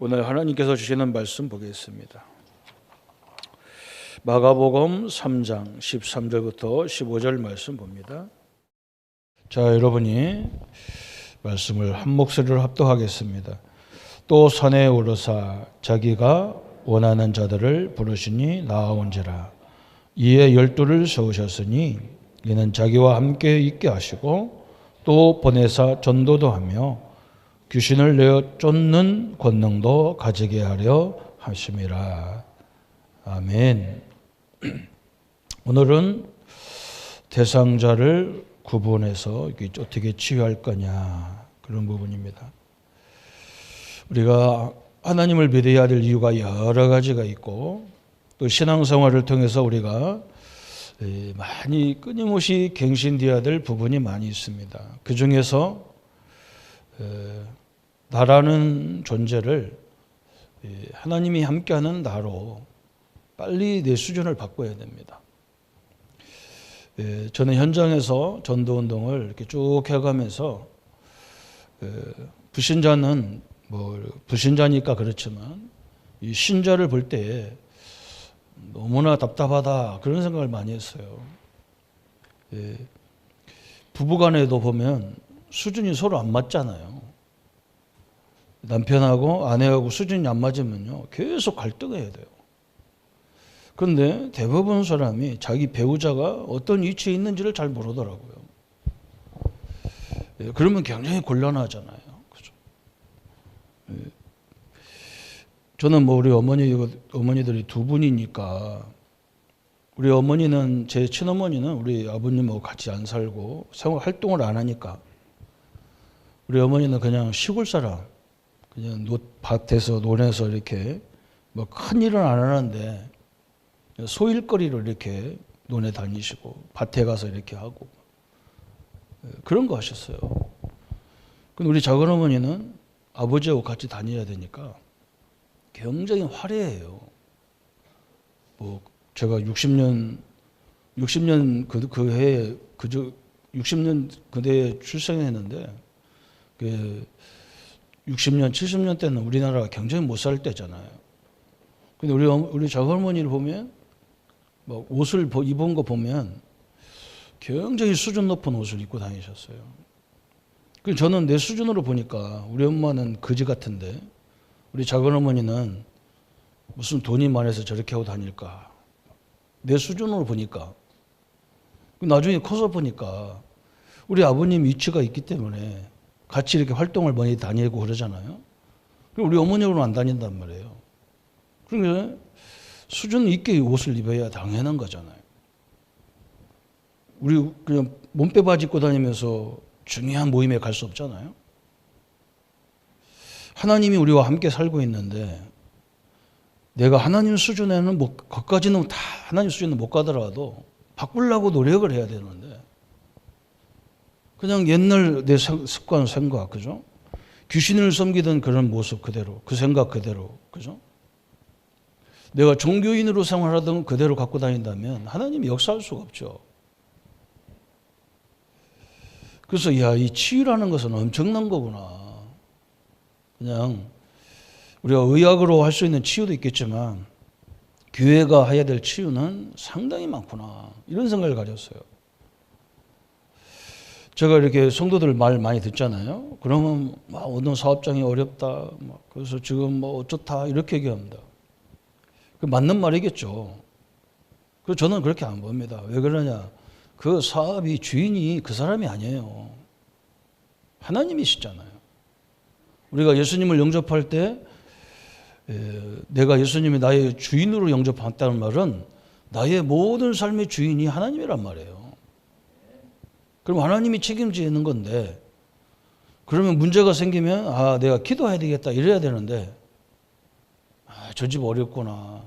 오늘 하나님께서 주시는 말씀 보겠습니다. 마가복음 3장 13절부터 15절 말씀 봅니다. 자, 여러분이 말씀을 한 목소리로 합독하겠습니다. 또 산에 오르사 자기가 원하는 자들을 부르시니 나아온지라. 이에 12를 세우셨으니 이는 자기와 함께 있게 하시고 또 보내사 전도도 하며 귀신을 내어 쫓는 권능도 가지게 하려 하심이라. 아멘. 오늘은 대상자를 구분해서 어떻게 치유할 거냐, 그런 부분입니다. 우리가 하나님을 믿어야 될 이유가 여러 가지가 있고, 또 신앙생활을 통해서 우리가 많이 끊임없이 갱신되어야 될 부분이 많이 있습니다. 그 중에서 나라는 존재를 하나님이 함께하는 나로 빨리 내 수준을 바꿔야 됩니다. 저는 현장에서 전도운동을 이렇게 쭉 해가면서 불신자는 불신자니까 그렇지만 이 신자를 볼 때 너무나 답답하다, 그런 생각을 많이 했어요. 부부간에도 보면 수준이 서로 안 맞잖아요. 남편하고 아내하고 수준이 안 맞으면요, 계속 갈등해야 돼요. 그런데 대부분 사람이 자기 배우자가 어떤 위치에 있는지를 잘 모르더라고요. 그러면 굉장히 곤란하잖아요. 그죠? 저는 우리 어머니들이 두 분이니까, 우리 어머니는, 제 친어머니는 우리 아버님하고 같이 안 살고 생활 활동을 안 하니까, 우리 어머니는 그냥 시골 사람, 그냥 밭에서 논에서 이렇게 큰 일은 안 하는데 소일거리로 이렇게 논에 다니시고 밭에 가서 이렇게 하고 그런 거 하셨어요. 근데 우리 작은어머니는 아버지하고 같이 다녀야 되니까 굉장히 화려해요. 제가 60년 그 해에 60년 그대에 출생했는데 60년, 70년 때는 우리나라가 굉장히 못 살 때잖아요. 근데 우리 작어머니를 보면, 옷을 입은 거 보면 굉장히 수준 높은 옷을 입고 다니셨어요. 그래서 저는 내 수준으로 보니까 우리 엄마는 거지 같은데, 우리 작은어머니는 무슨 돈이 많아서 저렇게 하고 다닐까. 내 수준으로 보니까. 나중에 커서 보니까 우리 아버님 위치가 있기 때문에 같이 이렇게 활동을 많이 다니고 그러잖아요. 우리 어머니하고는 안 다닌단 말이에요. 그러니까 수준 있게 옷을 입어야 당연한 거잖아요. 우리 그냥 몸빼 바지 입고 다니면서 중요한 모임에 갈 수 없잖아요. 하나님이 우리와 함께 살고 있는데, 내가 하나님 수준에는 거기까지는 다 하나님 수준은 못 가더라도 바꾸려고 노력을 해야 되는데, 그냥 옛날 내 습관, 생각, 그죠? 귀신을 섬기던 그런 모습 그대로, 그 생각 그대로, 그죠? 내가 종교인으로 생활하던 그대로 갖고 다닌다면 하나님이 역사할 수가 없죠. 그래서 이 치유라는 것은 엄청난 거구나. 그냥 우리가 의학으로 할 수 있는 치유도 있겠지만 교회가 해야 될 치유는 상당히 많구나, 이런 생각을 가졌어요. 제가 이렇게 성도들 말 많이 듣잖아요. 그러면 어떤 사업장이 어렵다, 그래서 지금 어쩌다, 이렇게 얘기합니다. 그 맞는 말이겠죠. 그래서 저는 그렇게 안 봅니다. 왜 그러냐? 그 사업이 주인이 그 사람이 아니에요. 하나님이시잖아요. 우리가 예수님을 영접할 때 내가 예수님이 나의 주인으로 영접한다는 말은 나의 모든 삶의 주인이 하나님이란 말이에요. 그럼 하나님이 책임지는 건데, 그러면 문제가 생기면 내가 기도해야 되겠다, 이래야 되는데 저 집 어렵구나,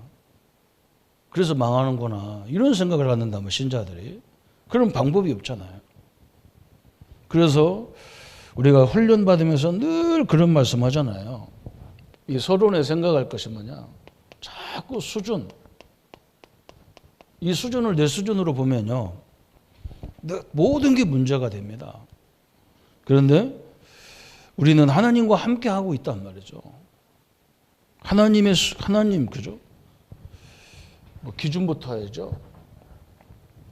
그래서 망하는구나, 이런 생각을 갖는다면 신자들이, 그런 방법이 없잖아요. 그래서 우리가 훈련받으면서 늘 그런 말씀 하잖아요. 이 서론에 생각할 것이 뭐냐, 자꾸 수준, 이 수준을 내 수준으로 보면요, 모든 게 문제가 됩니다. 그런데 우리는 하나님과 함께 하고 있단 말이죠. 하나님 그죠? 뭐 기준부터 해야죠.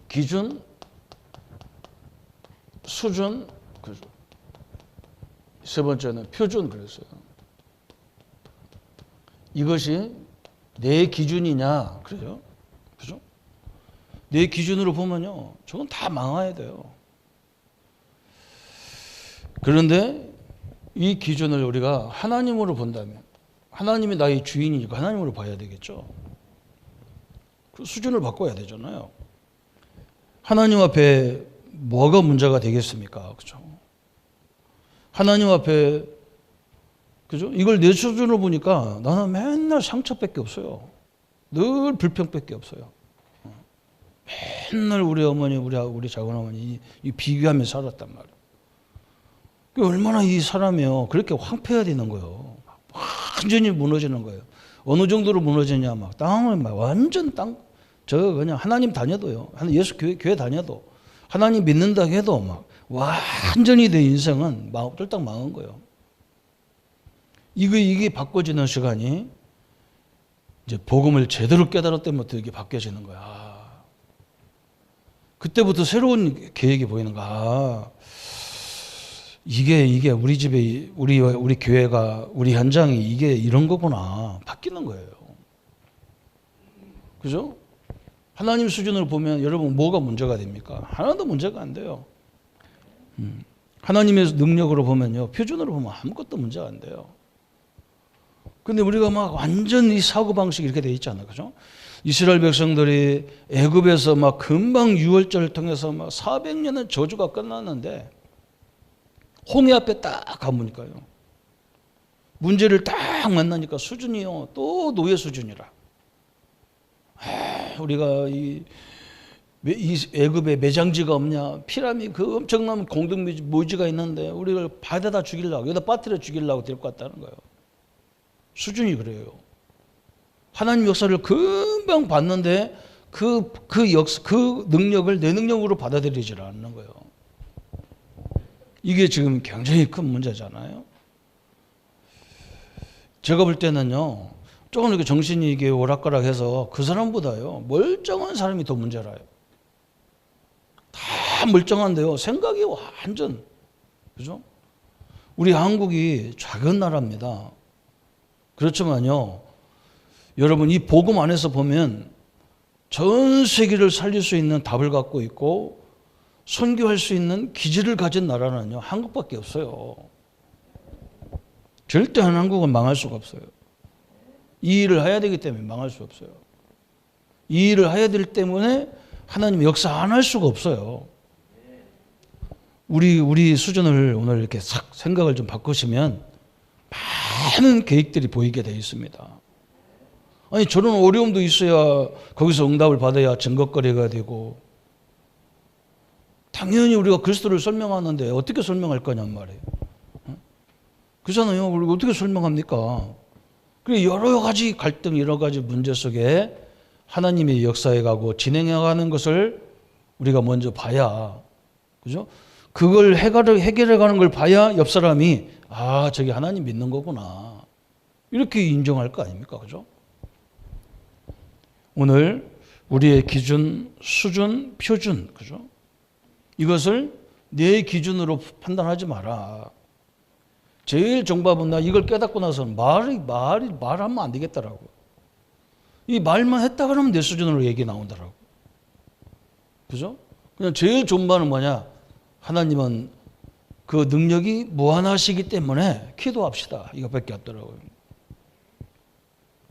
기준, 수준, 그죠? 세 번째는 표준 그랬어요. 이것이 내 기준이냐 그래요? 그죠? 내 기준으로 보면요, 저건 다 망해야 돼요. 그런데 이 기준을 우리가 하나님으로 본다면, 하나님이 나의 주인이니까 하나님으로 봐야 되겠죠. 그 수준을 바꿔야 되잖아요. 하나님 앞에 뭐가 문제가 되겠습니까? 그죠? 하나님 앞에, 그죠? 이걸 내 수준으로 보니까 나는 맨날 상처밖에 없어요. 늘 불평밖에 없어요. 맨날 우리 어머니, 우리 작은 어머니 이 비교하며 살았단 말이에요. 얼마나 이 사람이요 그렇게 황폐해야 되는 거예요. 완전히 무너지는 거예요. 어느 정도로 무너지냐, 막 땅을 막 완전 저 그냥 하나님 다녀도요, 예수 교회 다녀도, 하나님 믿는다 해도 막 완전히 내 인생은 쫄딱 망한 거예요. 이게 바꿔지는 시간이 이제 복음을 제대로 깨달을 때부터 이게 바뀌어지는 거야. 그때부터 새로운 계획이 보이는 거야. 이게 우리 집에 우리 교회가 우리 현장이 이게 이런 거구나 바뀌는 거예요. 그죠? 하나님 수준으로 보면 여러분 뭐가 문제가 됩니까? 하나도 문제가 안 돼요. 하나님의 능력으로 보면요, 표준으로 보면 아무것도 문제가 안 돼요. 근데 우리가 막 완전 이 사고방식이 이렇게 돼 있잖아요. 그죠? 이스라엘 백성들이 애굽에서 막 금방 유월절을 통해서 막 400년의 저주가 끝났는데 홍해 앞에 딱 가보니까요, 문제를 딱 만나니까 수준이요 또 노예 수준이라. 우리가 이 애굽에 매장지가 없냐, 피라미드 그 엄청난 공동묘지가 있는데 우리를 바다에다 죽이려고, 여기다 빠뜨려 죽이려고 데리고 왔다는 거예요. 수준이 그래요. 하나님 역사를 금방 봤는데 그 능력을 내 능력으로 받아들이질 않는 거예요. 이게 지금 굉장히 큰 문제잖아요. 제가 볼 때는요, 조금 이렇게 정신이 이게 오락가락해서 그 사람보다요 멀쩡한 사람이 더 문제라요. 다 멀쩡한데요, 생각이 완전, 그죠? 우리 한국이 작은 나라입니다. 그렇지만요, 여러분 이 복음 안에서 보면 전 세계를 살릴 수 있는 답을 갖고 있고 선교할 수 있는 기질을 가진 나라는요 한국밖에 없어요. 절대 한국은 망할 수가 없어요. 이 일을 해야 되기 때문에 망할 수 없어요. 이 일을 해야 되기 때문에 하나님이 역사 안 할 수가 없어요. 우리 수준을 오늘 이렇게 싹 생각을 좀 바꾸시면 많은 계획들이 보이게 되어 있습니다. 아니 저런 어려움도 있어야 거기서 응답을 받아야 증거거리가 되고, 당연히 우리가 그리스도를 설명하는데 어떻게 설명할 거냔 말이에요. 그렇잖아요. 우리가 어떻게 설명합니까? 그리고 여러 가지 갈등, 여러 가지 문제 속에 하나님의 역사에 가고 진행해가는 것을 우리가 먼저 봐야, 그죠? 그걸 해결해가는 걸 봐야 옆 사람이 저기 하나님 믿는 거구나 이렇게 인정할 거 아닙니까? 그죠? 오늘 우리의 기준, 수준, 표준, 그죠? 이것을 내 기준으로 판단하지 마라. 제일 정답은 나 이걸 깨닫고 나서는 말하면 안 되겠더라고. 이 말만 했다 그러면 내 수준으로 얘기 나온다라고. 그죠? 그냥 제일 좋은 바는 뭐냐? 하나님은 그 능력이 무한하시기 때문에 기도합시다. 이것밖에 없더라고요.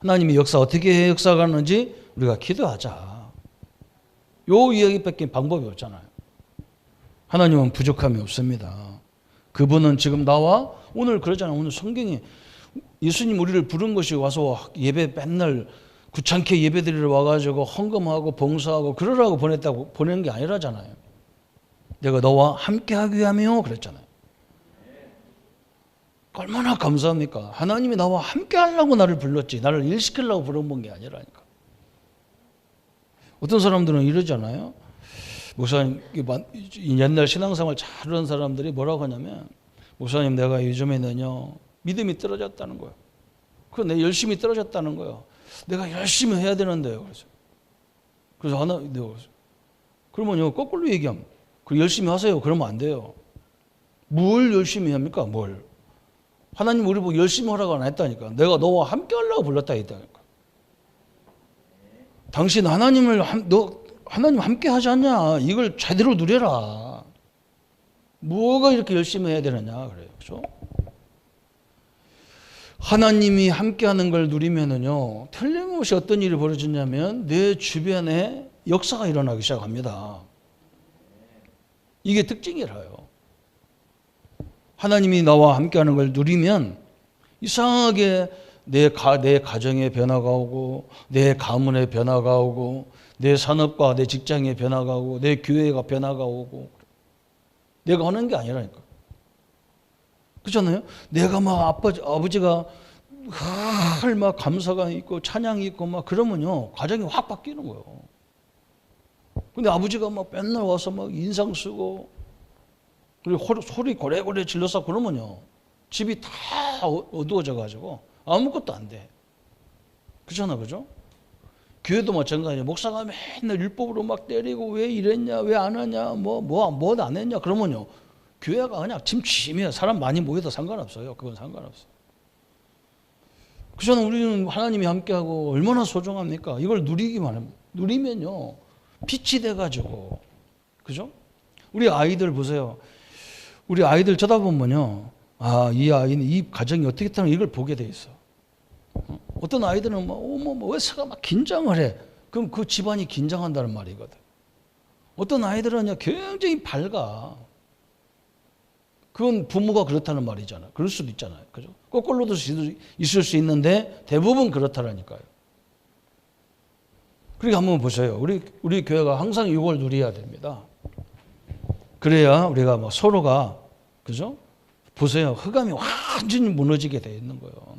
하나님이 역사 어떻게 역사가는지 우리가 기도하자. 요 이야기밖에 방법이 없잖아요. 하나님은 부족함이 없습니다. 그분은 지금 나와 오늘 그러잖아요. 오늘 성경이 예수님 우리를 부른 것이 와서 예배 맨날 귀찮게 예배드리러 와가지고 헌금하고 봉사하고 그러라고 보내는 게 아니라잖아요. 내가 너와 함께하기 위함이요 그랬잖아요. 얼마나 감사합니까? 하나님이 나와 함께하려고 나를 불렀지 나를 일시키려고 부른 게 아니라니까. 어떤 사람들은 이러잖아요. 목사님, 옛날 신앙생활 잘하는 사람들이 뭐라고 하냐면, 목사님 내가 요즘에는요 믿음이 떨어졌다는 거예요. 내 열심히 떨어졌다는 거예요. 내가 열심히 해야 되는데요. 그래서 그러면요, 거꾸로 얘기하면, 열심히 하세요. 그러면 안 돼요. 뭘 열심히 합니까? 뭘? 하나님 우리 보고 열심히 하라고 안 했다니까. 내가 너와 함께 하려고 불렀다 했다니까. 당신 하나님 함께 하지 않냐? 이걸 제대로 누려라. 뭐가 이렇게 열심히 해야 되느냐? 그래요. 그렇죠? 하나님이 함께하는 걸 누리면은요, 틀림없이 어떤 일이 벌어지냐면 내 주변에 역사가 일어나기 시작합니다. 이게 특징이라요. 하나님이 나와 함께하는 걸 누리면 이상하게 내 가정에 변화가 오고, 내 가문에 변화가 오고, 내 산업과 내 직장에 변화가 오고, 내 교회가 변화가 오고. 내가 하는 게 아니라니까. 그렇잖아요? 내가 막 아버지가 막 감사가 있고 찬양이 있고 막 그러면요, 가정이 확 바뀌는 거예요. 근데 아버지가 막 맨날 와서 막 인상 쓰고, 그리고 소리 고래고래 질러서 그러면요, 집이 다 어두워져 가지고 아무것도 안 돼. 그렇잖아, 그죠? 교회도 마찬가지예요. 목사가 맨날 율법으로 막 때리고 왜 이랬냐, 왜 안 하냐, 뭐 안 했냐, 그러면요, 교회가 그냥 침침해요. 사람 많이 모여도 상관없어요. 그건 상관없어요. 그렇잖아. 우리는 하나님이 함께하고 얼마나 소중합니까? 이걸 누리면요, 빛이 돼가지고, 그죠? 우리 아이들 보세요. 우리 아이들 쳐다보면요, 이 아이는 이 가정이 어떻게 타는 이걸 보게 돼 있어. 어떤 아이들은 왜 새가 막 긴장을 해? 그럼 그 집안이 긴장한다는 말이거든. 어떤 아이들은 굉장히 밝아. 그건 부모가 그렇다는 말이잖아. 그럴 수도 있잖아요. 그죠? 거꾸로도 있을 수 있는데 대부분 그렇다라니까요. 그러니까 한번 보세요. 우리 교회가 항상 이걸 누려야 됩니다. 그래야 우리가 막 서로가, 그죠? 보세요. 흑암이 완전히 무너지게 돼 있는 거예요.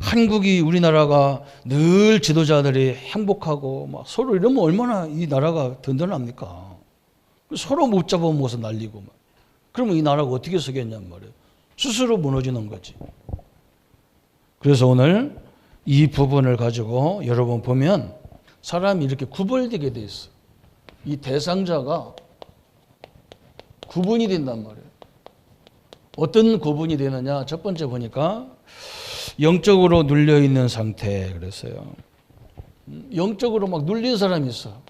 한국이, 우리나라가 늘 지도자들이 행복하고 막 서로 이러면 얼마나 이 나라가 든든합니까? 서로 못 잡아먹어서 날리고 막. 그러면 이 나라가 어떻게 서겠냔 말이에요. 스스로 무너지는 거지. 그래서 오늘 이 부분을 가지고 여러분 보면 사람이 이렇게 구별되게 돼 있어. 이 대상자가 구분이 된단 말이에요. 어떤 구분이 되느냐? 첫 번째 보니까 영적으로 눌려 있는 상태. 그랬어요. 영적으로 막 눌린 사람이 있어.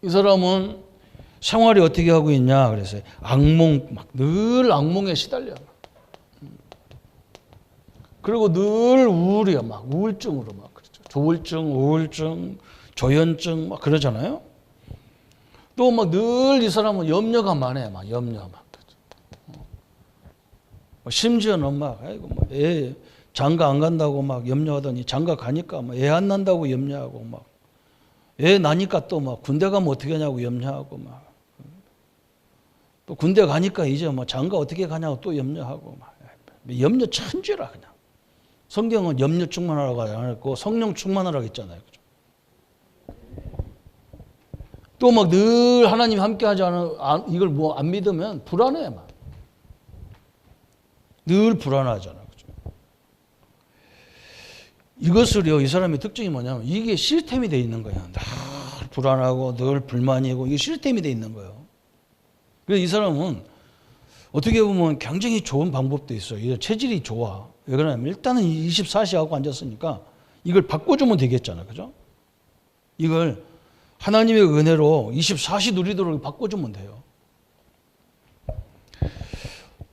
이 사람은 생활이 어떻게 하고 있냐? 그랬어요. 늘 악몽에 시달려. 그리고 늘 우울이야. 막 우울증으로 막 그렇죠. 조울증, 우울증, 조현증 막 그러잖아요. 또 막 늘 이 사람은 염려가 많아요. 막 염려 막. 심지어는 막 애 장가 안 간다고 막 염려하더니 장가 가니까 애 안 난다고 염려하고 막 애 나니까 또 막 군대 가면 어떻게 하냐고 염려하고 막 또 군대 가니까 이제 뭐 장가 어떻게 가냐고 또 염려하고 막 염려 천지라 그냥. 성경은 염려 충만하라고 안 했고 성령 충만하라고 했잖아요. 그죠? 또 막 늘 하나님 함께 하지 않은 이걸 뭐 안 믿으면 불안해 막. 늘 불안하잖아. 그죠? 이것을요, 이 사람의 특징이 뭐냐면 이게 시스템이 돼 있는 거야. 늘 불안하고 늘 불만이고 이게 시스템이 돼 있는 거예요. 그래서 이 사람은 어떻게 보면 굉장히 좋은 방법도 있어요. 체질이 좋아. 왜 그러냐면 일단은 24시 하고 앉았으니까 이걸 바꿔주면 되겠잖아. 그죠? 이걸 하나님의 은혜로 24시 누리도록 바꿔주면 돼요.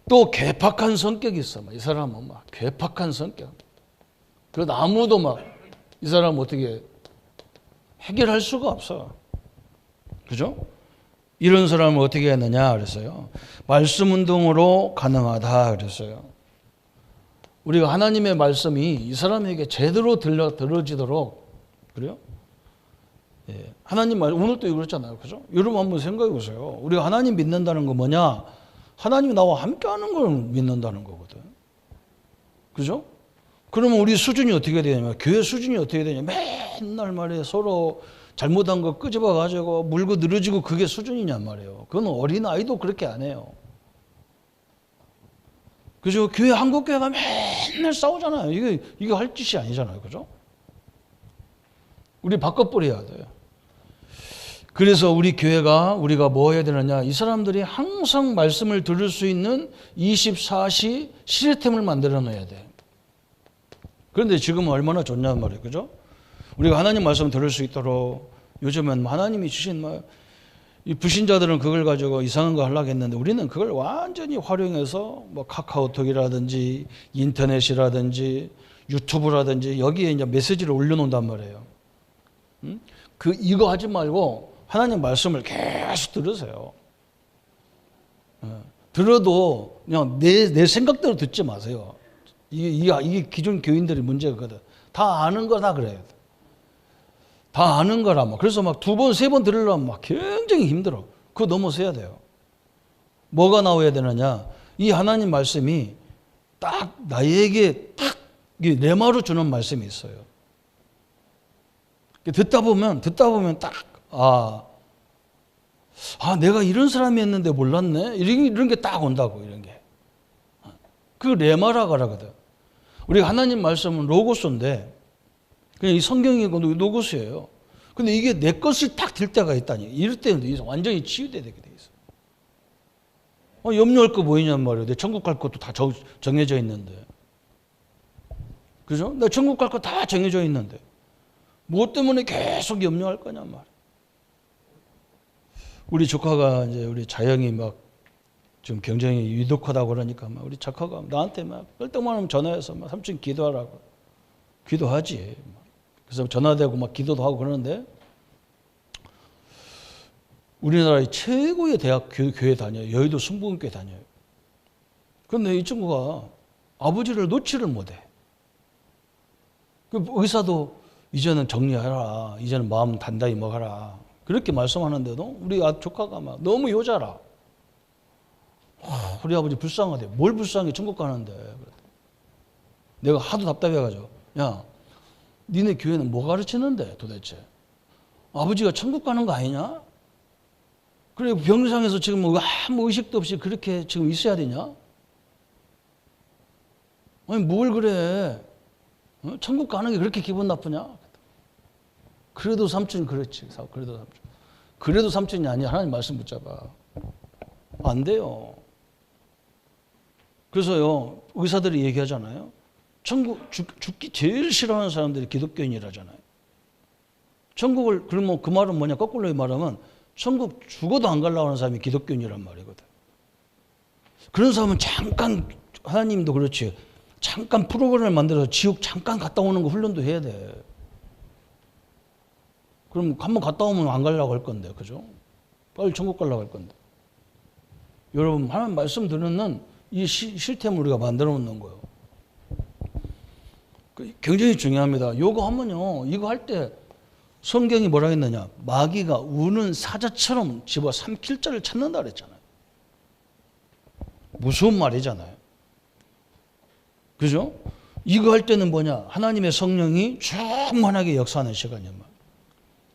또 괴팍한 성격이 있어. 이 사람은 막 괴팍한 성격. 그래도 아무도 막 이 사람 어떻게 해결할 수가 없어. 그죠? 이런 사람을 어떻게 했느냐 그랬어요. 말씀 운동으로 가능하다 그랬어요. 우리가 하나님의 말씀이 이 사람에게 제대로 들어지도록 그래요? 예. 하나님 말 오늘도 그렇잖아요. 그죠? 여러분 한번 생각해 보세요. 우리가 하나님 믿는다는 거 뭐냐? 하나님이 나와 함께하는 걸 믿는다는 거거든. 그죠? 그러면 우리 수준이 어떻게 되냐면 교회 수준이 어떻게 되냐? 맨날 말이에요. 서로 잘못한 거 끄집어 가지고 물고 늘어지고 그게 수준이냔 말이에요. 그건 어린 아이도 그렇게 안 해요. 그죠? 교회, 한국교회가 맨날 싸우잖아요. 이게 할 짓이 아니잖아요. 그죠? 우리 바꿔버려야 돼요. 그래서 우리 교회가 우리가 뭐 해야 되느냐? 이 사람들이 항상 말씀을 들을 수 있는 24시 시스템을 만들어 놔야 돼. 그런데 지금은 얼마나 좋냐는 말이에요. 그죠? 우리가 하나님 말씀 들을 수 있도록 요즘은 하나님이 주신 이 불신자들은 그걸 가지고 이상한 거 하려고 했는데 우리는 그걸 완전히 활용해서 뭐 카카오톡이라든지 인터넷이라든지 유튜브라든지 여기에 이제 메시지를 올려놓는단 말이에요. 이거 하지 말고 하나님 말씀을 계속 들으세요. 들어도 그냥 내 생각대로 듣지 마세요. 이게 기존 교인들의 문제거든. 다 아는 거다 그래요. 다 아는 거라 뭐. 그래서 막 2번, 3번 들으려면 막 굉장히 힘들어. 그거 넘어서야 돼요. 뭐가 나와야 되느냐? 이 하나님 말씀이 딱 나에게 딱 레마로 주는 말씀이 있어요. 듣다 보면 딱 내가 이런 사람이었는데 몰랐네. 이런 게 딱 온다고, 이런 게. 그 레마라고 하거든. 우리가 하나님 말씀은 로고스인데 그냥 이 성경이 로고스예요. 근데 이게 내 것을 딱 들 때가 있다니. 이럴 때는 완전히 치유되게 돼 있어. 염려할 거 뭐이냔 말이에요. 내 천국 갈 것도 다 정해져 있는데. 그죠? 나 천국 갈 거 다 정해져 있는데. 무엇 때문에 계속 염려할 거냔 말이에요. 우리 조카가 이제 우리 자영이 막 좀 굉장히 유독하다고 그러니까 막 우리 조카가 나한테 막 뻘떡만하면 전화해서 막 삼촌 기도하라고. 기도하지. 그래서 전화되고 막 기도도 하고 그러는데 우리나라의 최고의 대학 교회 다녀요. 여의도 순복음교회 다녀요. 그런데 이 친구가 아버지를 놓지를 못해. 그 의사도 이제는 정리하라. 이제는 마음 단단히 먹어라. 그렇게 말씀하는데도 우리 조카가 막 너무 효자라. 우리 아버지 불쌍하대. 뭘 불쌍해? 천국 가는데. 내가 하도 답답해가지고 야, 니네 교회는 뭐 가르치는데 도대체? 아버지가 천국 가는 거 아니냐? 그래 병상에서 지금 아무 의식도 없이 그렇게 지금 있어야 되냐? 아니 뭘 그래? 천국 가는 게 그렇게 기분 나쁘냐? 그래도 삼촌이 그렇지. 그래도 삼촌이 아니야. 하나님 말씀 붙잡아. 안 돼요. 그래서요 의사들이 얘기하잖아요. 천국 죽기 제일 싫어하는 사람들이 기독교인이라잖아요. 천국을 그러면 그 말은 뭐냐? 거꾸로 말하면 천국 죽어도 안 가려고 하는 사람이 기독교인이란 말이거든. 그런 사람은 잠깐 하나님도 그렇지. 잠깐 프로그램을 만들어서 지옥 잠깐 갔다 오는 거 훈련도 해야 돼. 그럼 한번 갔다 오면 안 가려고 할 건데, 그죠? 빨리 천국 가려고 할 건데. 여러분 하나님 말씀 듣는 이 시스템을 우리가 만들어 놓는 거예요. 굉장히 중요합니다. 이거 하면요, 이거 할 때 성경이 뭐라 했느냐? 마귀가 우는 사자처럼 집어 삼킬 자를 찾는다 그랬잖아요. 무서운 말이잖아요. 그죠? 이거 할 때는 뭐냐? 하나님의 성령이 충만하게 역사하는 시간이야.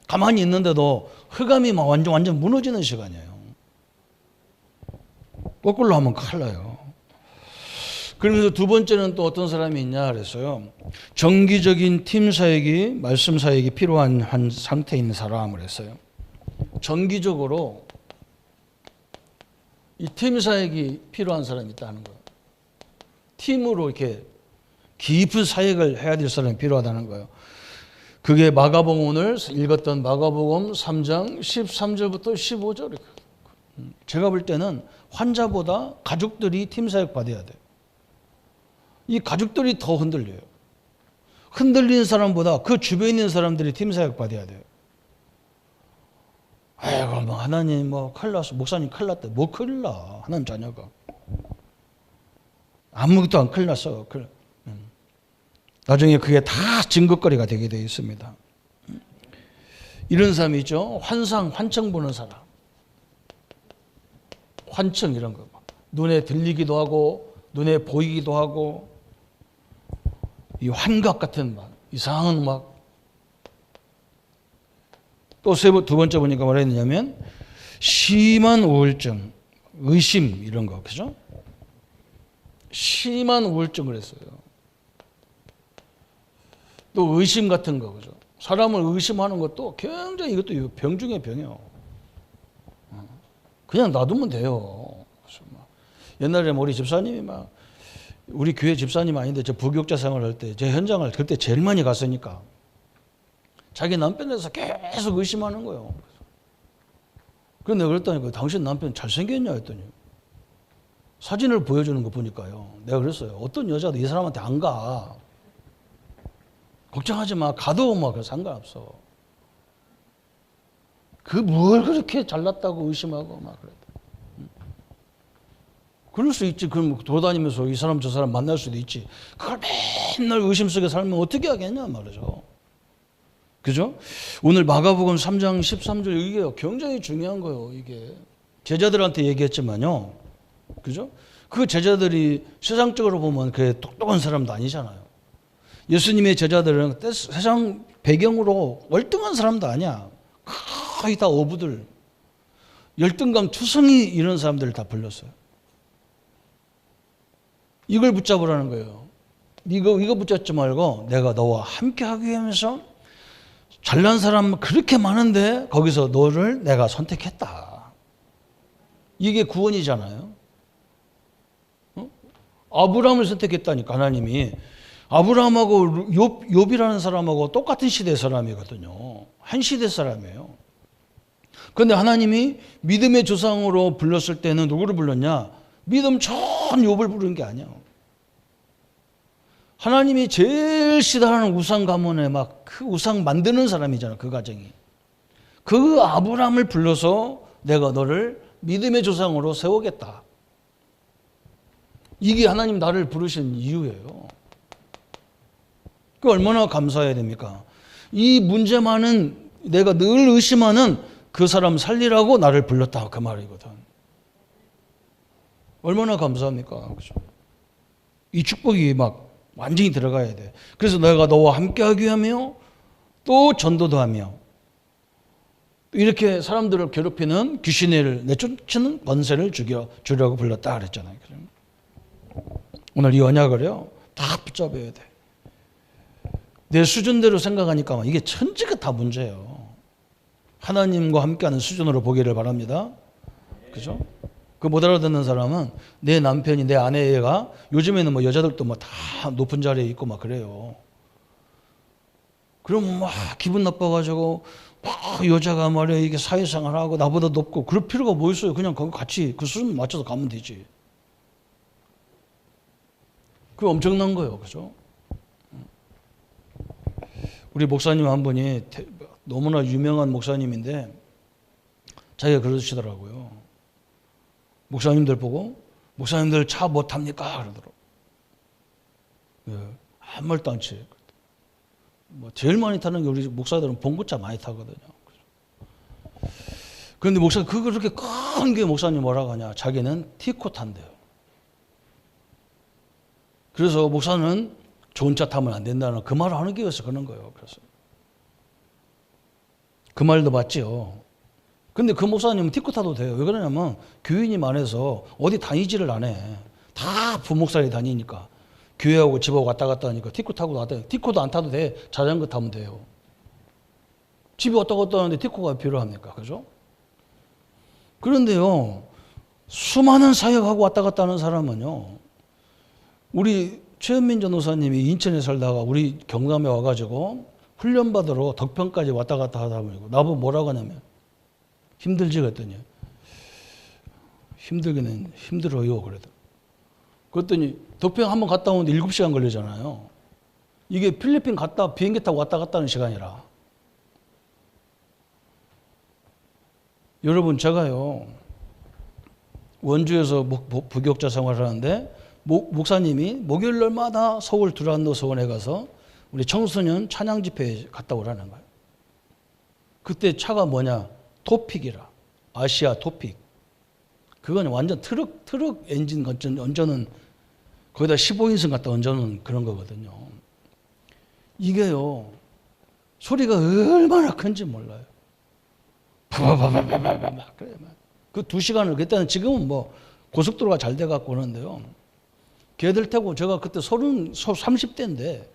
가만히 있는데도 흑암이 막 완전 무너지는 시간이에요. 거꾸로 하면 큰일 나요. 그러면서 2번째는 또 어떤 사람이 있냐 그랬어요. 정기적인 팀 사역이, 말씀 사역이 필요한 한 상태에 있는 사람을 했어요. 정기적으로 이 팀 사역이 필요한 사람이 있다는 거예요. 팀으로 이렇게 깊은 사역을 해야 될 사람이 필요하다는 거예요. 그게 마가복음 오늘 읽었던 마가복음 3장 13절부터 15절. 제가 볼 때는 환자보다 가족들이 팀 사역 받아야 돼요. 이 가족들이 더 흔들려요. 흔들리는 사람보다 그 주변에 있는 사람들이 팀 사역 받아야 돼요. 아이고, 뭐 하나님 큰일 났어. 목사님 큰일 났대. 뭐 큰일 나. 하나님 자녀가. 아무것도 안 큰일 났어. 나중에 그게 다 증거거리가 되게 되어 있습니다. 이런 사람이 있죠. 환청 보는 사람. 환청 이런 거. 눈에 들리기도 하고 눈에 보이기도 하고 이 환각 같은 이상한 또 2번째 보니까 뭐라 했느냐면 심한 우울증, 의심 이런 거. 그죠? 심한 우울증을 했어요. 또 의심 같은 거, 그죠? 사람을 의심하는 것도 굉장히 이것도 병 중에 병이에요. 그냥 놔두면 돼요. 옛날에 우리 집사님이 막 우리 교회 집사님 아닌데 저 부교육자 생활할 때 제 현장을 그때 제일 많이 갔으니까 자기 남편에 대해서 계속 의심하는 거예요. 그런데 내가 그랬더니 당신 남편 잘생겼냐 했더니 사진을 보여주는 거 보니까요. 내가 그랬어요. 어떤 여자도 이 사람한테 안 가. 걱정하지 마. 가도 뭐 상관없어. 그 뭘 그렇게 잘났다고 의심하고 막 그랬다. 그럴 수 있지. 그럼 돌아다니면서 이 사람 저 사람 만날 수도 있지. 그걸 맨날 의심 속에 살면 어떻게 하겠냐 말이죠. 그죠? 오늘 마가복음 3장 13절 이게 굉장히 중요한 거예요. 이게 제자들한테 얘기했지만요. 그죠? 그 제자들이 세상적으로 보면 그게 똑똑한 사람도 아니잖아요. 예수님의 제자들은 세상 배경으로 월등한 사람도 아니야. 거의 다 어부들, 열등감 투성이 이런 사람들을 다 불렀어요. 이걸 붙잡으라는 거예요. 이거 붙잡지 말고 내가 너와 함께 하기 위해서 잘난 사람 그렇게 많은데 거기서 너를 내가 선택했다. 이게 구원이잖아요. 아브라함을 선택했다니까 하나님이. 아브라함하고 욥이라는 사람하고 똑같은 시대 사람이거든요. 한 시대 사람이에요. 그런데 하나님이 믿음의 조상으로 불렀을 때는 누구를 불렀냐? 믿음 전 욥을 부른 게 아니야. 하나님이 제일 싫어하는 우상 가문에 막 그 우상 만드는 사람이잖아. 그 가정이. 그 아브라함을 불러서 내가 너를 믿음의 조상으로 세우겠다. 이게 하나님 나를 부르신 이유예요. 그 얼마나 감사해야 됩니까? 이 문제만은 내가 늘 의심하는 그 사람 살리라고 나를 불렀다. 그 말이거든. 얼마나 감사합니까? 그죠? 이 축복이 막 완전히 들어가야 돼. 그래서 내가 너와 함께하기 위하며 또 전도도 하며 이렇게 사람들을 괴롭히는 귀신을 내쫓는 권세를 주려고 불렀다 그랬잖아요. 오늘 이 언약을요 다 붙잡아야 돼. 내 수준대로 생각하니까 이게 천지가 다 문제예요. 하나님과 함께하는 수준으로 보기를 바랍니다. 그죠? 그 못 알아듣는 사람은 내 남편이 내 아내가 요즘에는 뭐 여자들도 뭐 다 높은 자리에 있고 막 그래요. 그러면 막 기분 나빠가지고 막 여자가 말이야 이게 사회생활하고 나보다 높고 그럴 필요가 뭐 있어요. 그냥 거기 같이 그 수준 맞춰서 가면 되지. 그게 엄청난 거예요. 그죠? 우리 목사님 한 분이 너무나 유명한 목사님인데 자기가 그러시더라고요. 목사님들 보고 목사님들 차 못 탑니까? 그러더라고요. 예, 아무 말도 안 치. 뭐 제일 많이 타는 게 우리 목사들은 봉고차 많이 타거든요. 그런데 목사 그렇게 큰 게 목사님 뭐라고 하냐? 자기는 티코 탄대요. 그래서 목사는 좋은 차 타면 안 된다는 그 말을 하는 게 있어서 그런 거예요. 그래서 그 말도 맞지요. 근데 그 목사님은 티코 타도 돼요. 왜 그러냐면 교인이 많아서 어디 다니지를 안 해. 다 부목사에 다니니까. 교회하고 집하고 왔다 갔다 하니까 티코 타고 왔다 갔다. 티코도 안 타도 돼. 자전거 타면 돼요. 집에 왔다 갔다 하는데 티코가 필요합니까? 그죠? 그런데요. 수많은 사역하고 왔다 갔다 하는 사람은요. 우리 최은민 전도사님이 인천에 살다가 우리 경남에 와가지고 훈련받으러 덕평까지 왔다 갔다 하다 보니까 나보고 뭐라고 하냐면 힘들지 그랬더니 힘들기는 힘들어요 그래도. 그랬더니 덕평 한번 갔다 오는데 7시간 걸리잖아요. 이게 필리핀 갔다 비행기 타고 왔다 갔다 하는 시간이라. 여러분 제가요 원주에서 부교육자 생활을 하는데 목사님이 목요일 날마다 서울 두란노 서원에 가서 우리 청소년 찬양 집회에 갔다 오라는 거예요. 그때 차가 뭐냐? 토픽이라. 아시아 토픽. 그건 완전 트럭 엔진 얹어놓은 거기다 15인승 갖다 얹어놓은 그런 거거든요. 이게요. 소리가 얼마나 큰지 몰라요. 그래. 그 2시간을 그때는 지금은 뭐 고속도로가 잘 돼갖고 오는데요. 걔들 태고 제가 그때 30대인데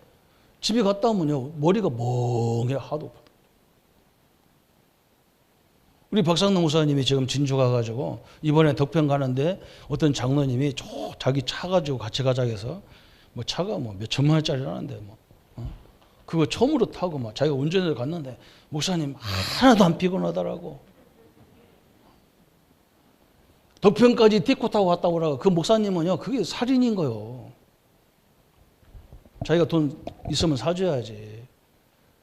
집에 갔다 오면요 머리가 멍해 하도. 우리 박상동 목사님이 지금 진주 가가지고 이번에 덕평 가는데 어떤 장로님이 자기 차 가지고 같이 가자 해서 뭐 차가 뭐 몇 천만 원짜리라는데 뭐 그거 처음으로 타고 막 자기가 운전해서 갔는데 목사님 하나도 안 피곤하더라고. 덕평까지 디코 타고 갔다 오라고. 그 목사님은요 그게 살인인 거요. 자기가 돈 있으면 사줘야지.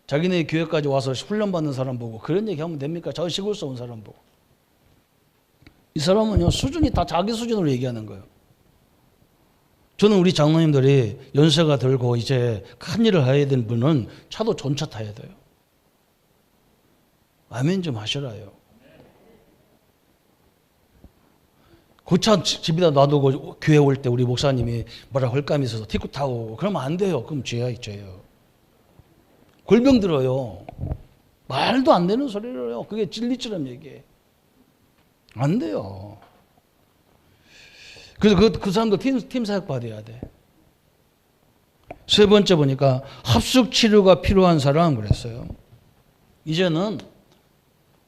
자기네 교회까지 와서 훈련받는 사람 보고 그런 얘기 하면 됩니까? 저 시골서 온 사람 보고. 이 사람은요 수준이 다 자기 수준으로 얘기하는 거예요. 저는 우리 장로님들이 연세가 들고 이제 큰 일을 해야 될 분은 차도 전차 타야 돼요. 아멘 좀 하시라요. 그 차 집에다 놔두고 교회 올 때 우리 목사님이 뭐라 헐감이 있어서 티쿠 타고 그러면 안 돼요. 그럼 죄예요. 골병 들어요. 말도 안 되는 소리를 해요. 그게 진리처럼 얘기해. 안 돼요. 그래서 그 사람도 팀 사역 받아야 돼. 세 번째 보니까 합숙 치료가 필요한 사람 그랬어요. 이제는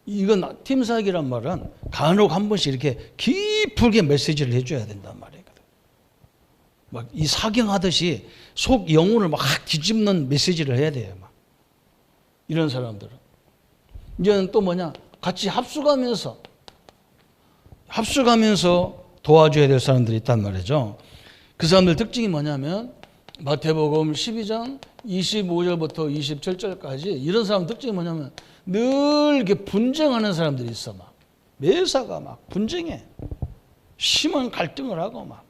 이건 팀 사역이란 말은 간혹 한 번씩 이렇게 깊게 메시지를 해줘야 된단 말이에요. 막 이 사경하듯이 속 영혼을 막 뒤집는 메시지를 해야 돼요. 막. 이런 사람들은. 이제는 또 뭐냐? 같이 합숙하면서 도와줘야 될 사람들이 있단 말이죠. 그 사람들 특징이 뭐냐면 마태복음 12장 25절부터 27절까지 이런 사람 특징이 뭐냐면 늘 이렇게 분쟁하는 사람들이 있어. 막 매사가 막 분쟁해. 심한 갈등을 하고 막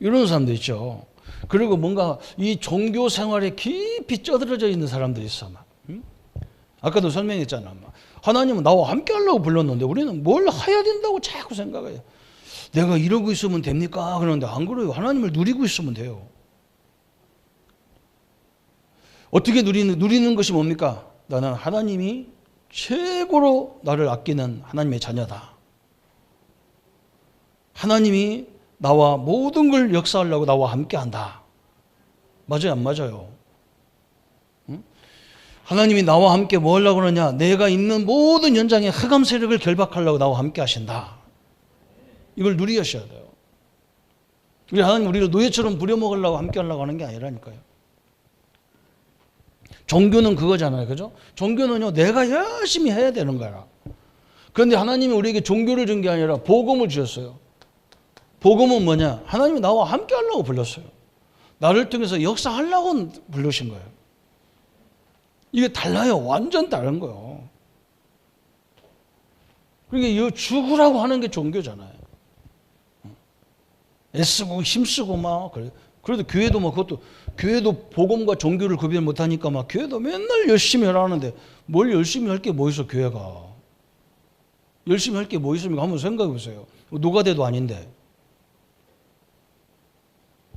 이런 사람도 있죠. 그리고 뭔가 이 종교 생활에 깊이 쩌들어져 있는 사람들이 있어. 막. 아까도 설명했잖아. 막. 하나님은 나와 함께 하려고 불렀는데 우리는 뭘 해야 된다고 자꾸 생각해요. 내가 이러고 있으면 됩니까? 그러는데 안 그래요. 하나님을 누리고 있으면 돼요. 어떻게 누리는 것이 뭡니까? 나는 하나님이 최고로 나를 아끼는 하나님의 자녀다. 하나님이 나와 모든 걸 역사하려고 나와 함께 한다. 맞아요? 안 맞아요? 응? 하나님이 나와 함께 뭐 하려고 그러냐? 내가 있는 모든 현장의 흑암 세력을 결박하려고 나와 함께 하신다. 이걸 누리셔야 돼요. 우리 하나님 우리를 노예처럼 부려먹으려고 함께 하려고 하는 게 아니라니까요. 종교는 그거잖아요. 그죠? 종교는요, 내가 열심히 해야 되는 거야. 그런데 하나님이 우리에게 종교를 준 게 아니라 복음을 주셨어요. 복음은 뭐냐? 하나님이 나와 함께 하려고 불렀어요. 나를 통해서 역사하려고 부르신 거예요. 이게 달라요. 완전 다른 거예요. 그러니까 죽으라고 하는 게 종교잖아요. 애쓰고 힘쓰고 막 그래. 그래도 교회도 뭐 그것도 교회도 복음과 종교를 구별 못하니까 막 교회도 맨날 열심히 하라는데 뭘 열심히 할 게 뭐 있어 교회가. 열심히 할 게 뭐 있습니까? 한번 생각해 보세요. 노가대도 아닌데.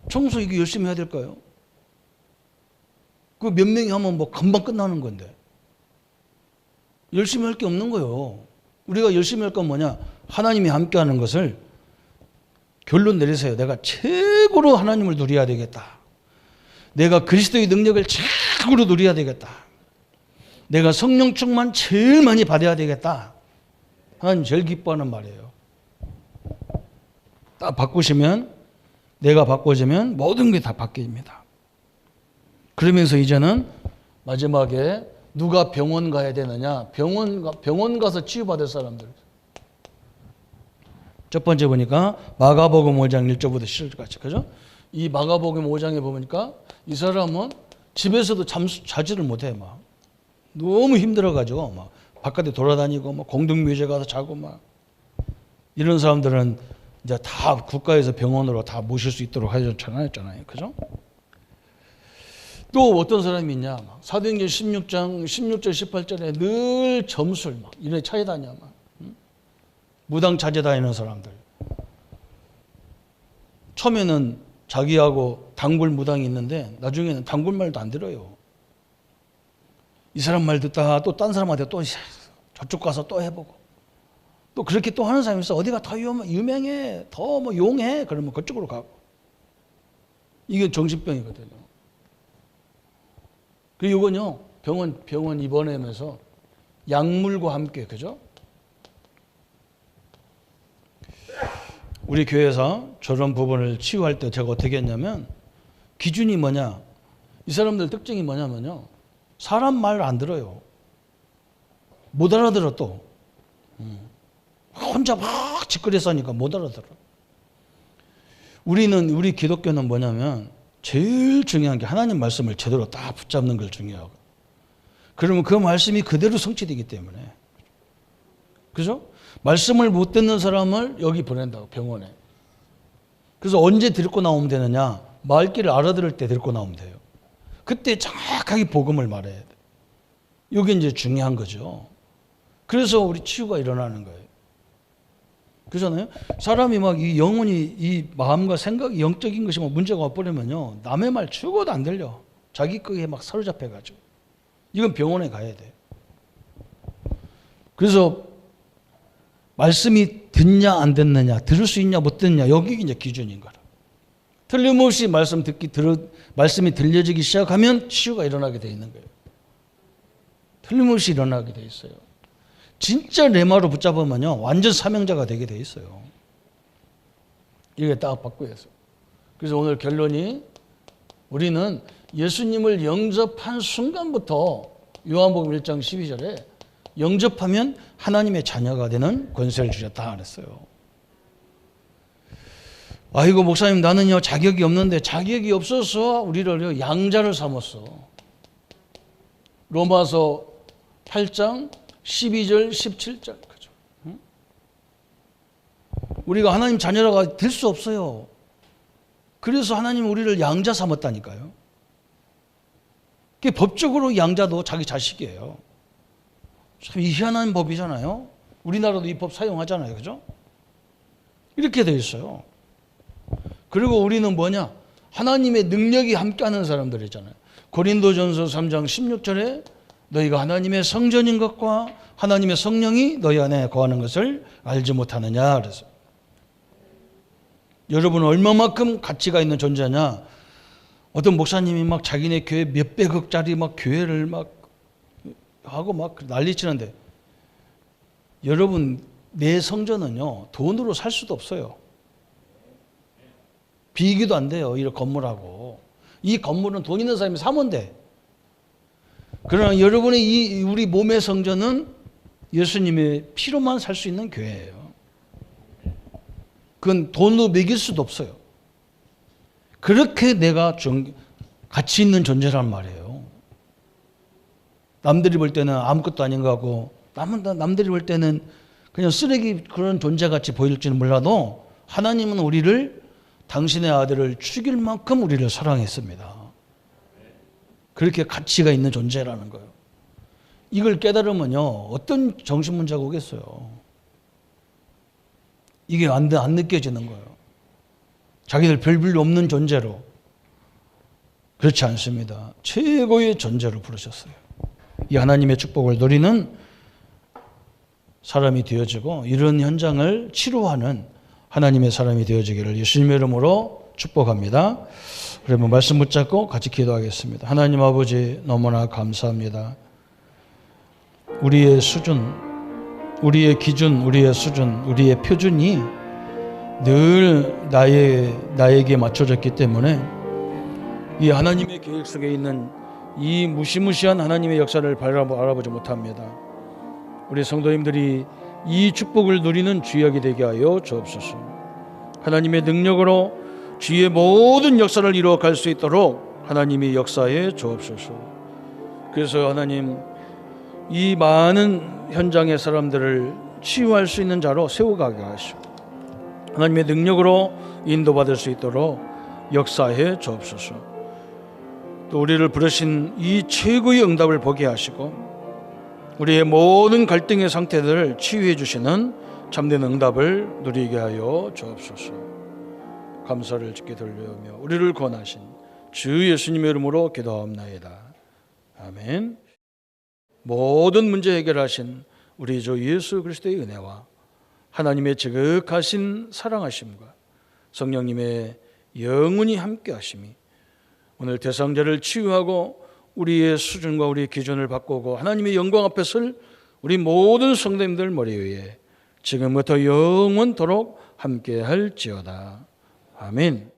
청소 이게 열심히 해야 될까요? 그 몇 명이 하면 뭐 금방 끝나는 건데. 열심히 할 게 없는 거예요. 우리가 열심히 할 건 뭐냐? 하나님이 함께하는 것을 결론 내리세요. 내가 최고로 하나님을 누려야 되겠다. 내가 그리스도의 능력을 최고로 누려야 되겠다. 내가 성령 충만 제일 많이 받아야 되겠다. 하나님 제일 기뻐하는 말이에요. 딱 바꾸시면 내가 바꿔지면 모든 게 다 바뀝니다. 그러면서 이제는 마지막에 누가 병원 가야 되느냐? 병원 가서 치유받을 사람들. 첫 번째 보니까 마가복음 5장 1절부터 10절까지. 그죠? 이 마가복음 5장에 보니까 이 사람은 집에서도 자지를 못해. 막. 너무 힘들어가지고 막 바깥에 돌아다니고 막 공동묘지 가서 자고 막. 이런 사람들은 이제 다 국가에서 병원으로 다 모실 수 있도록 하셨잖아요. 그죠? 또 어떤 사람이 있냐? 막 사도행전 16장 16절 18절에 늘 점술 막 이런 차에 다녀 막. 무당 찾아 다니는 사람들. 처음에는 자기하고 단골 무당이 있는데 나중에는 단골 말도 안 들어요. 이 사람 말 듣다가 또 딴 사람한테 또 저쪽 가서 또 해보고 또 그렇게 또 하는 사람이 있어. 어디가 더 유명해, 더 뭐 용해, 그러면 그쪽으로 가고. 이게 정신병이거든요. 그리고 이건요, 병원 입원하면서 약물과 함께, 그죠? 우리 교회에서 저런 부분을 치유할 때 제가 어떻게 했냐면, 기준이 뭐냐, 이 사람들 특징이 뭐냐면요, 사람 말 안 들어요. 못 알아들어 또. 혼자 막 짓거려서 하니까 못 알아들어. 우리 기독교는 뭐냐면 제일 중요한 게 하나님 말씀을 제대로 딱 붙잡는 걸 중요하고, 그러면 그 말씀이 그대로 성취되기 때문에, 그죠? 말씀을 못 듣는 사람을 여기 보낸다고, 병원에. 그래서 언제 데리고 나오면 되느냐, 말귀를 알아들을 때 데리고 나오면 돼요. 그때 정확하게 복음을 말해야 돼. 이게 이제 중요한 거죠. 그래서 우리 치유가 일어나는 거예요. 그렇잖아요. 사람이 막 이 영혼이, 이 마음과 생각이 영적인 것이 막 문제가 와버리면요, 남의 말 죽어도 안 들려. 자기 거기에 막 사로잡혀가지고. 이건 병원에 가야 돼. 그래서 말씀이 듣냐 안 듣느냐, 들을 수 있냐 못 듣느냐, 여기 이제 기준인 거라. 틀림없이 말씀이 들려지기 시작하면 치유가 일어나게 돼 있는 거예요. 틀림없이 일어나게 돼 있어요. 진짜 레마로 붙잡으면요, 완전 사명자가 되게 돼 있어요. 이게 딱 바꾸어서. 그래서 오늘 결론이, 우리는 예수님을 영접한 순간부터 요한복음 1장 12절에 영접하면 하나님의 자녀가 되는 권세를 주셨다 그랬어요. 아이고 목사님, 나는요 자격이 없는데, 자격이 없어서 우리를 양자를 삼았어. 로마서 8장 12절 17절, 그죠? 응? 우리가 하나님 자녀라가 될 수 없어요. 그래서 하나님 우리를 양자 삼았다니까요. 그게 법적으로 양자도 자기 자식이에요. 참 희한한 법이잖아요. 우리나라도 이 법 사용하잖아요, 그죠? 이렇게 돼 있어요. 그리고 우리는 뭐냐? 하나님의 능력이 함께하는 사람들이잖아요. 고린도전서 3장 16절에 너희가 하나님의 성전인 것과 하나님의 성령이 너희 안에 거하는 것을 알지 못하느냐 그래서. 여러분 얼마만큼 가치가 있는 존재냐? 어떤 목사님이 막 자기네 교회 몇백억짜리 막 교회를 막 하고 막 난리치는데, 여러분 내 성전은요 돈으로 살 수도 없어요. 비기도 안 돼요. 이 건물하고. 이 건물은 돈 있는 사람이 사면 돼. 그러나 여러분의 우리 몸의 성전은 예수님의 피로만 살 수 있는 교회예요. 그건 돈으로 매길 수도 없어요. 그렇게 내가 가치 있는 존재란 말이에요. 남들이 볼 때는 아무것도 아닌 것 같고, 남들이 볼 때는 그냥 쓰레기 그런 존재같이 보일지는 몰라도, 하나님은 우리를, 당신의 아들을 죽일 만큼 우리를 사랑했습니다. 그렇게 가치가 있는 존재라는 거예요. 이걸 깨달으면요, 어떤 정신문제가 오겠어요. 이게 안 느껴지는 거예요. 자기들 별 볼일 없는 존재로. 그렇지 않습니다. 최고의 존재로 부르셨어요. 이 하나님의 축복을 누리는 사람이 되어지고, 이런 현장을 치료하는 하나님의 사람이 되어지기를 예수님의 이름으로 축복합니다. 그러면 말씀 붙잡고 같이 기도하겠습니다. 하나님 아버지, 너무나 감사합니다. 우리의 수준, 우리의 기준, 우리의 수준, 우리의 표준이 늘 나에게 맞춰졌기 때문에 이 하나님의 계획 속에 있는 이 무시무시한 하나님의 역사를 알아보지 못합니다. 우리 성도님들이 이 축복을 누리는 주역이 되게 하여 주옵소서. 하나님의 능력으로 주의 모든 역사를 이루어갈 수 있도록 하나님이 역사에 주옵소서. 그래서 하나님, 이 많은 현장의 사람들을 치유할 수 있는 자로 세워가게 하시고, 하나님의 능력으로 인도받을 수 있도록 역사해 주옵소서. 또 우리를 부르신 이 최고의 응답을 보게 하시고, 우리의 모든 갈등의 상태들을 치유해 주시는 참된 응답을 누리게 하여 주옵소서. 감사를 주께 돌려오며 우리를 권하신 주 예수님의 이름으로 기도하옵나이다. 아멘. 모든 문제 해결하신 우리 주 예수 그리스도의 은혜와 하나님의 지극하신 사랑하심과 성령님의 영원히 함께 하심이 오늘 대상자를 치유하고 우리의 수준과 우리의 기준을 바꾸고 하나님의 영광 앞에 설 우리 모든 성도님들 머리 위에 지금부터 영원토록 함께 할지어다. 아멘.